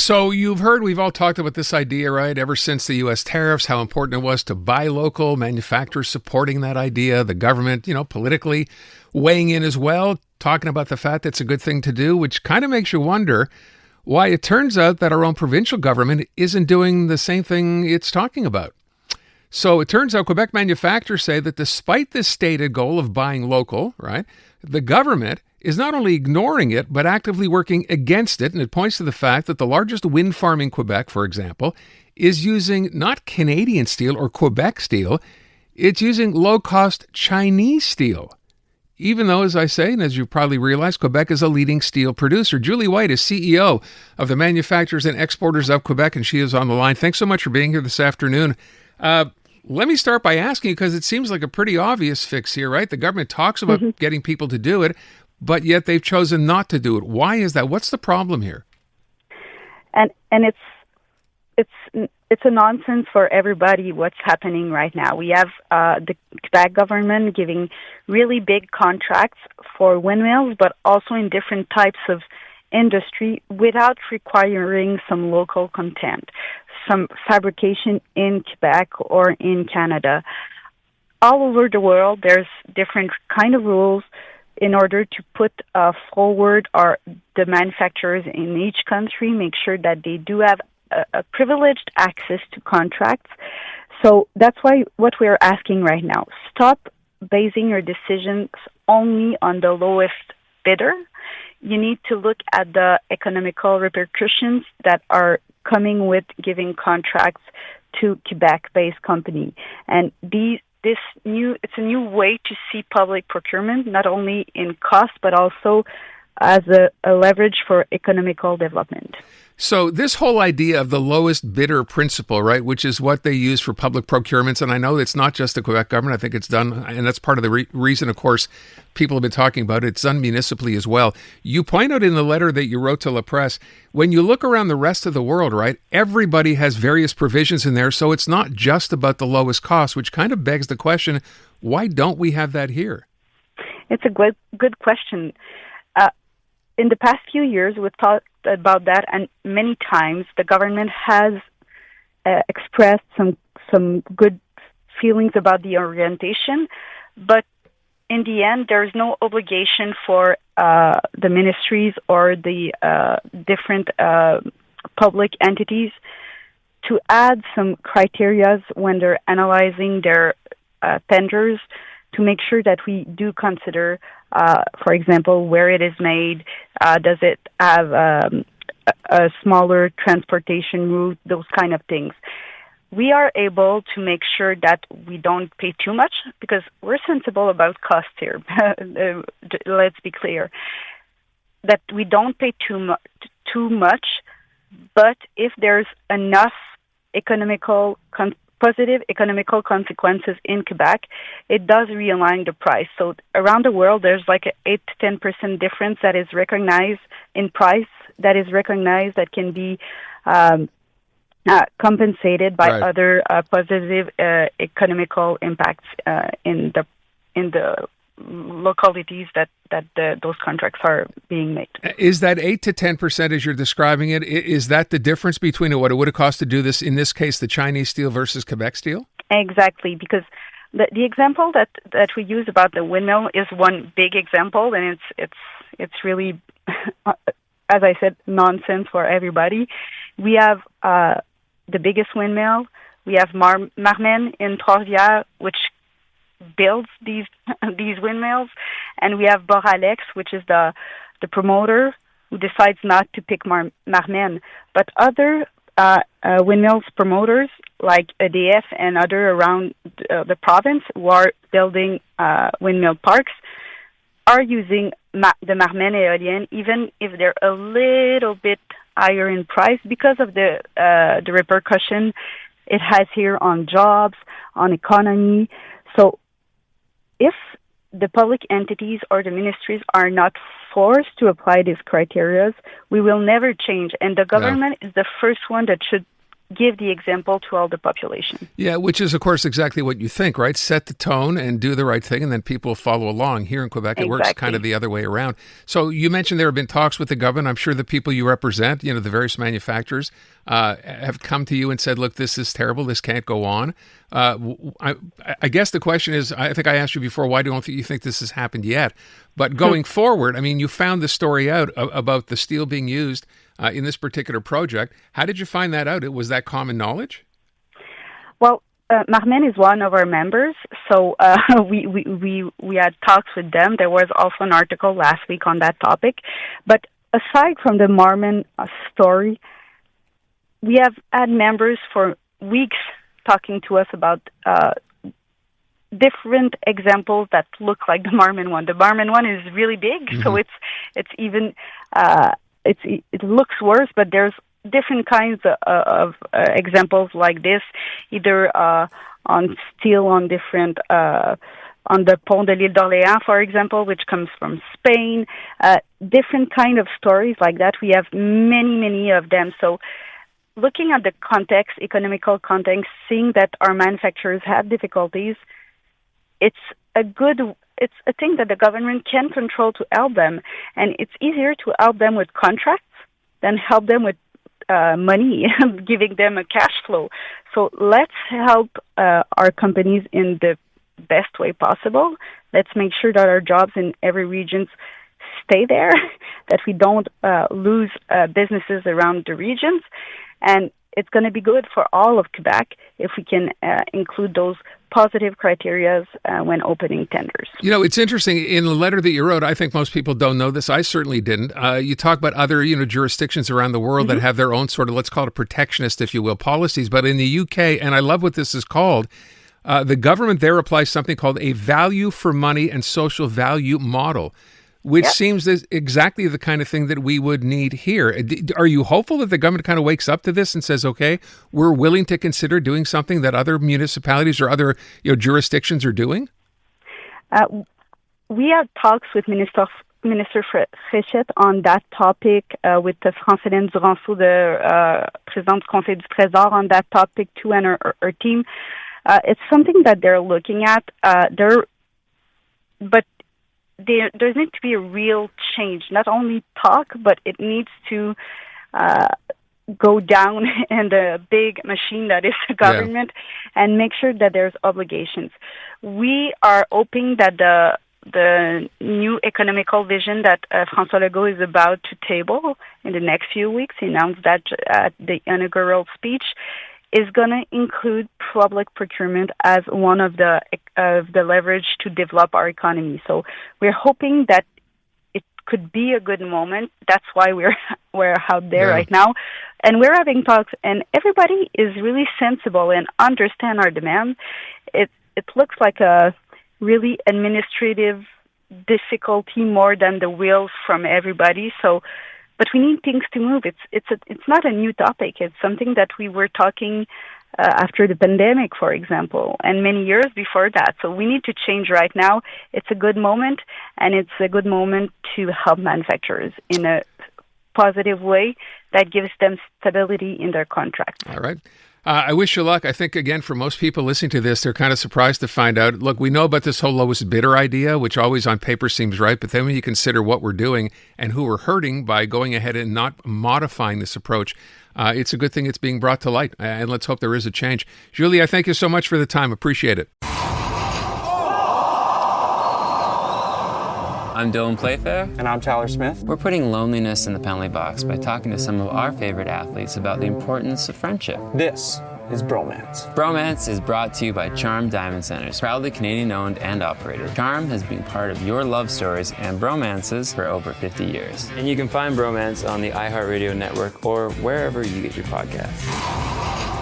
So you've heard, we've all talked about this idea, right? Ever since the U.S. tariffs, how important it was to buy local, manufacturers supporting that idea, the government, politically weighing in as well, talking about the fact that it's a good thing to do, which kind of makes you wonder why it turns out that our own provincial government isn't doing the same thing it's talking about. So it turns out Quebec manufacturers say that despite this stated goal of buying local, right, the government is not only ignoring it, but actively working against it. And it points to the fact that the largest wind farm in Quebec, for example, is using not Canadian steel or Quebec steel, it's using low-cost Chinese steel. Even though, as I say, and as you probably realize, Quebec is a leading steel producer. Julie White is CEO of the Manufacturers and Exporters of Quebec, and she is on the line. Thanks so much for being here this afternoon. Let me start by asking you, because it seems like a pretty obvious fix here, right? The government talks about getting people to do it, but yet they've chosen not to do it. Why is that? What's the problem here? And it's a nonsense for everybody what's happening right now. We have the Quebec government giving really big contracts for windmills, but also in different types of industry without requiring some local content, some fabrication in Quebec or in Canada. All over the world, there's different kind of rules in order to put forward the manufacturers in each country, make sure that they do have a privileged access to contracts. So that's why what we're asking right now, stop basing your decisions only on the lowest bidder. You need to look at the economical repercussions that are coming with giving contracts to Quebec-based company. And it's a new way to see public procurement, not only in cost, but also as a leverage for economical development. So this whole idea of the lowest bidder principle, right, which is what they use for public procurements, and I know it's not just the Quebec government, I think it's done, and that's part of the reason, of course, people have been talking about it. It's done municipally as well. You point out in the letter that you wrote to La Presse, when you look around the rest of the world, right, everybody has various provisions in there, so it's not just about the lowest cost, which kind of begs the question, why don't we have that here? It's a good question. In the past few years, we've talked about that, and many times the government has expressed some good feelings about the orientation, but in the end, there's no obligation for the ministries or the different public entities to add some criteria when they're analyzing their tenders to make sure that we do consider, for example, where it is made, does it have a smaller transportation route, those kind of things. We are able to make sure that we don't pay too much because we're sensible about cost here. Let's be clear. That we don't pay too much, but if there's enough positive economical consequences in Quebec, it does realign the price. So around the world, there's like an 8 to 10% difference that is recognized in price, that is recognized, that can be compensated by other positive economical impacts in the localities that those contracts are being made. Is that 8 to 10% as you're describing it, is that the difference between what it would have cost to do this, in this case, the Chinese steel versus Quebec steel? Exactly, because the example that we use about the windmill is one big example, and it's really, as I said, nonsense for everybody. We have the biggest windmill. We have Marmen in Trois-Rivières, which builds these windmills, and we have Boralex, which is the promoter who decides not to pick Marmen. But other windmills promoters like EDF and other around the province who are building windmill parks are using the Marmen Éolienne, even if they're a little bit higher in price because of the repercussion it has here on jobs, on economy. So if the public entities or the ministries are not forced to apply these criteria, we will never change. And the government is the first one that should give the example to all the population. Yeah, which is, of course, exactly what you think, right? Set the tone and do the right thing, and then people follow along. Here in Quebec, it works kind of the other way around. So you mentioned there have been talks with the government. I'm sure the people you represent, the various manufacturers, have come to you and said, look, this is terrible. This can't go on. I guess the question is, I think I asked you before, why don't you think this has happened yet? But going forward, I mean, you found the story out about the steel being used in this particular project. How did you find that out? Was that common knowledge? Well, Marmen is one of our members, so we had talks with them. There was also an article last week on that topic. But aside from the Marmen story, we have had members for weeks talking to us about different examples that look like the Marmen one. The Marmen one is really big, so it's even it looks worse, but there's different kinds of examples like this, either on steel on different on the Pont de l'Île d'Orléans, for example, which comes from Spain. Different kind of stories like that. We have many of them. So looking at the context, economical context, seeing that our manufacturers have difficulties, it's a thing that the government can control to help them. And it's easier to help them with contracts than help them with money, giving them a cash flow. So let's help our companies in the best way possible. Let's make sure that our jobs in every region stay there, that we don't lose businesses around the regions. And it's going to be good for all of Quebec if we can include those positive criteria when opening tenders. It's interesting. In the letter that you wrote, I think most people don't know this. I certainly didn't. You talk about other, jurisdictions around the world that have their own sort of, let's call it protectionist, if you will, policies. But in the UK, and I love what this is called, the government there applies something called a value for money and social value model, which seems exactly the kind of thing that we would need here. Are you hopeful that the government kind of wakes up to this and says, okay, we're willing to consider doing something that other municipalities or other jurisdictions are doing? We had talks with Minister Fréchette on that topic, with Francine Duranceau, the Présidente du Conseil du Trésor, on that topic too, and her team. It's something that they're looking at. But there needs to be a real change, not only talk, but it needs to go down in the big machine that is the government and make sure that there's obligations. We are hoping that the new economical vision that François Legault is about to table in the next few weeks, he announced that at the inaugural speech, is going to include public procurement as one of the leverage to develop our economy. So we're hoping that it could be a good moment. That's why we're out there right now. And we're having talks, and everybody is really sensible and understand our demand. It looks like a really administrative difficulty more than the will from everybody. But we need things to move. It's not a new topic. It's something that we were talking after the pandemic, for example, and many years before that. So we need to change right now. It's a good moment, and it's a good moment to help manufacturers in a positive way that gives them stability in their contracts. All right. I wish you luck. I think, again, for most people listening to this, they're kind of surprised to find out, look, we know about this whole lowest bidder idea, which always on paper seems right. But then when you consider what we're doing and who we're hurting by going ahead and not modifying this approach, it's a good thing it's being brought to light. And let's hope there is a change. Julie, I thank you so much for the time. Appreciate it. I'm Dylan Playfair. And I'm Tyler Smith. We're putting loneliness in the penalty box by talking to some of our favorite athletes about the importance of friendship. This is Bromance. Bromance is brought to you by Charm Diamond Centers, proudly Canadian-owned and operated. Charm has been part of your love stories and bromances for over 50 years. And you can find Bromance on the iHeartRadio network or wherever you get your podcasts.